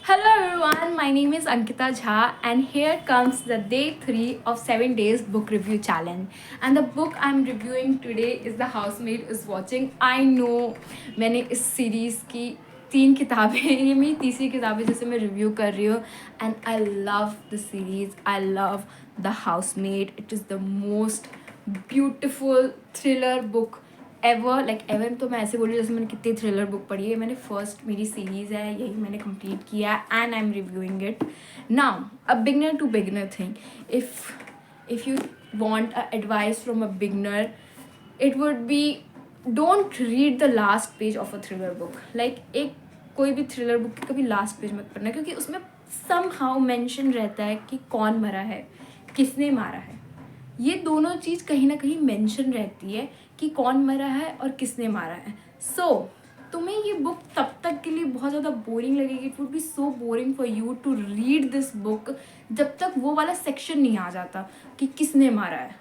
Hello everyone, my name is Ankita Jha and here comes the day 3 of 7 days book review challenge. And the book I'm reviewing today is The Housemaid is Watching. I know मैंने इस series की 3 किताबें ये मेरी तीसरी किताब है जिसे मैं रिव्यू कर रही हूँ and I love the series I love the housemaid it is the most beautiful thriller book ever like ever तो मैं ऐसे बोल रही हूँ जैसे मैंने कितनी थ्रिलर बुक पढ़ी है मैंने फर्स्ट मेरी सीरीज़ है यही मैंने कंप्लीट किया and I am reviewing it now a beginner to beginner thing if you want a advice from a beginner it would be don't read the last page of a thriller book like एक कोई भी thriller book की कभी last page मत पढ़ना क्योंकि उसमें somehow mention रहता है कि कौन मरा है किसने मारा है ये दोनों चीज़ कहीं ना कहीं मेंशन रहती है कि कौन मरा है और किसने मारा है तुम्हें ये बुक तब तक के लिए बहुत ज़्यादा बोरिंग लगेगी it would be so boring for you to read this book जब तक वो वाला सेक्शन नहीं आ जाता कि किसने मारा है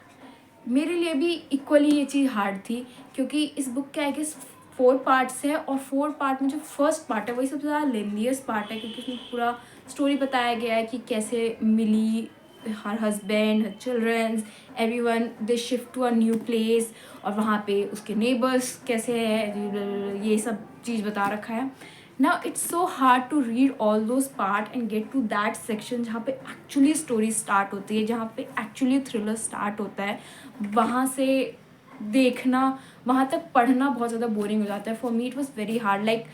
मेरे लिए भी इक्वली ये चीज़ हार्ड थी क्योंकि इस बुक के आई गेस 4 पार्ट्स है और 4 पार्ट में जो फर्स्ट पार्ट है वही सबसे ज़्यादा लेंथीएस्ट पार्ट है क्योंकि उसमें पूरा स्टोरी बताया गया है कि कैसे मिली her husband, her children, everyone they shift to a new place और वहाँ पे उसके neighbors कैसे है ये सब चीज़ बता रखा है now it's so hard to read all those part and get to that section जहाँ पे actually story start होती है जहाँ पे actually thriller start होता है वहाँ से देखना वहाँ तक पढ़ना बहुत ज़्यादा बोरिंग हो जाता है for me it was very hard like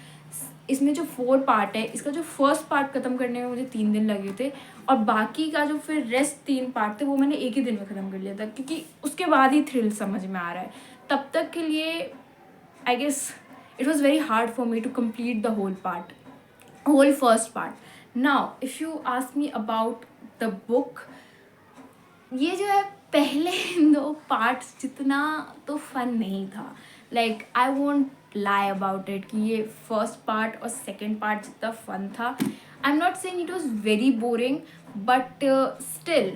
इसमें जो 4 पार्ट है इसका जो फर्स्ट पार्ट ख़त्म करने में मुझे 3 दिन लगे थे और बाकी का जो फिर रेस्ट 3 पार्ट थे वो मैंने एक ही दिन में ख़त्म कर लिया था क्योंकि उसके बाद ही थ्रिल समझ में आ रहा है तब तक के लिए I guess it was very hard for me to complete the whole first part now if you ask me about the book ये जो है पहले 2 पार्ट्स जितना तो फन नहीं था like I won't lie about it कि ये फर्स्ट पार्ट और सेकेंड पार्ट जितना फन था I am not saying it was very boring but still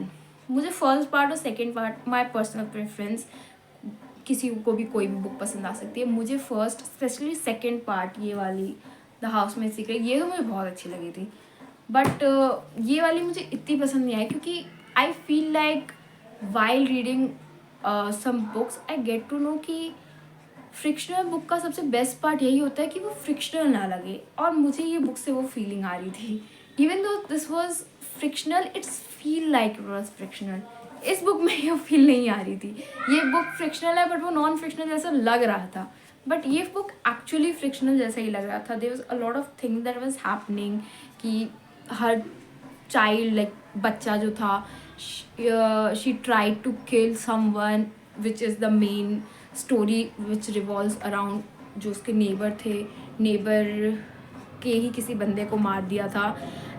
मुझे फर्स्ट पार्ट और second part my personal preference किसी को भी कोई भी बुक पसंद आ सकती है मुझे फर्स्ट स्पेशली सेकेंड पार्ट ये वाली द हाउसमेड सीक्रेट ये तो मुझे बहुत अच्छी लगी थी बट ये वाली मुझे इतनी पसंद नहीं आई क्योंकि I feel like while reading some books I get to know कि फ्रिक्शनल बुक का सबसे बेस्ट पार्ट यही होता है कि वो फ्रिक्शनल ना लगे और मुझे ये बुक से वो फीलिंग आ रही थी even though this was frictional it's feel like it was frictional इस बुक में ये फील नहीं आ रही थी ये बुक फ्रिक्शनल है बट वो नॉन फ्रिक्शनल जैसा लग रहा था बट ये बुक एक्चुअली फ्रिक्शनल जैसा ही लग रहा था there was a lot of thing that was happening कि हर चाइल्ड लाइक बच्चा जो था she tried to kill someone which is the main story which revolves around जो उसके नेबर थे नेबर के ही किसी बंदे को मार दिया था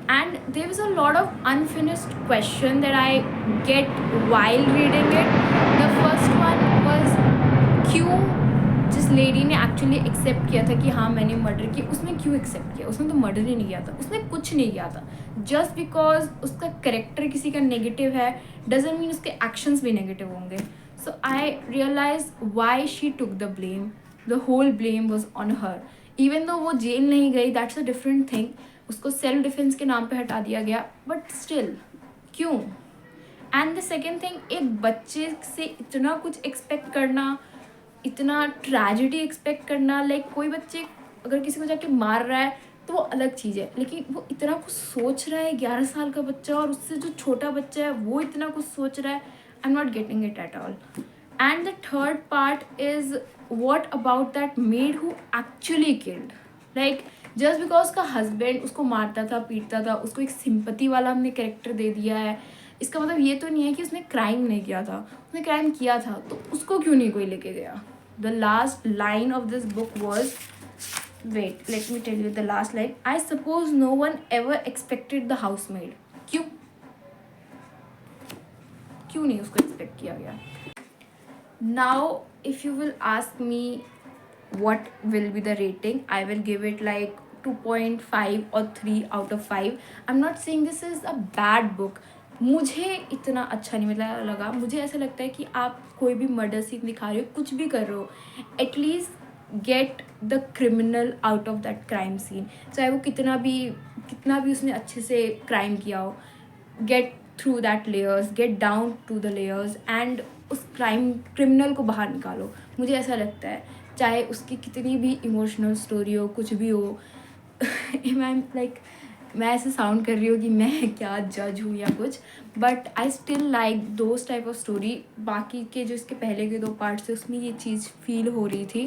and there was a lot of unfinished question that I get while reading it the first one was क्यों जिस लेडी ने एक्चुअली एक्सेप्ट किया था कि हाँ मैंने मर्डर किया उसने क्यों एक्सेप्ट किया उसने तो मर्डर ही नहीं किया था उसने कुछ नहीं किया था जस्ट बिकॉज उसका करेक्टर किसी का नेगेटिव है डजंट मीन उसके एक्शंस भी नेगेटिव होंगे so I realized why she took the blame the whole blame was on her even though वो जेल नहीं गई that's a different thing उसको सेल्फ डिफेंस के नाम पे हटा दिया गया बट स्टिल क्यों एंड द सेकेंड थिंग एक बच्चे से इतना कुछ एक्सपेक्ट करना इतना ट्रेजेडी एक्सपेक्ट करना लाइक कोई बच्चे अगर किसी को जाके मार रहा है तो वो अलग चीज़ है लेकिन वो इतना कुछ सोच रहा है 11 साल का बच्चा और उससे जो छोटा बच्चा है वो इतना कुछ सोच रहा है I'm not getting it at all. And the third part is what about that maid who actually killed? Like just because उसका husband उसको मारता था पीटता था उसको एक सिंपति वाला हमने कैरेक्टर दे दिया है इसका मतलब ये तो नहीं है कि उसने क्राइम नहीं किया था उसने क्राइम किया था तो उसको क्यों नहीं कोई लेके गया the last line of this book was wait let me tell you the last line I suppose no one ever expected the housemaid क्यों नहीं उसको एक्सपेक्ट किया गया now if you will ask me what will be the rating I will give it like 2.5 or 3 out of 5 I'm not saying this is a bad book मुझे इतना अच्छा नहीं लगा मुझे ऐसा लगता है कि आप कोई भी मर्डर सीन दिखा रहे हो कुछ भी कर रहे हो at least get the criminal out of that crime scene चाहे वो कितना भी कितना भी उसने अच्छे से क्राइम किया हो, get through that layers, get down to the layers and उस क्रिमिनल को बाहर निकालो। मुझे ऐसा लगता है, चाहे उसकी कितनी भी इमोशनल स्टोरी हो, कुछ भी हो। मैं ऐसे साउंड कर रही हूँ कि मैं क्या जज हूँ या कुछ, but I still like those type of story. बाकी के जो इसके पहले के 2 पार्ट्स थे उसमें ये चीज़ फील हो रही थी,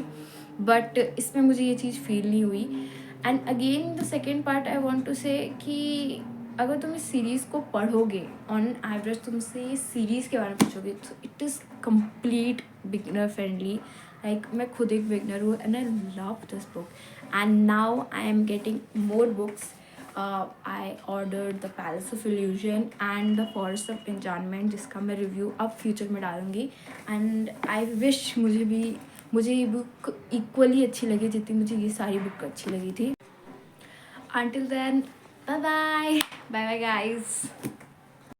बट इसमें मुझे ये चीज़ फील नहीं हुई। And again the second part I want to say कि अगर तुम इस सीरीज़ को पढ़ोगे ऑन एवरेज, तुमसे ये सीरीज़ के बारे में पूछोगे तो it is complete beginner friendly. Like मैं खुद एक बिगनर हूँ and I love this book and now I am getting more books. I ordered The Palace of Illusion and The Forest of Enchantment, जिसका मैं रिव्यू अब future में डालूँगी. And I wish मुझे ये बुक इक्वली अच्छी लगी जितनी मुझे ये सारी बुक अच्छी लगी थी. Until then, bye bye. Bye bye, guys.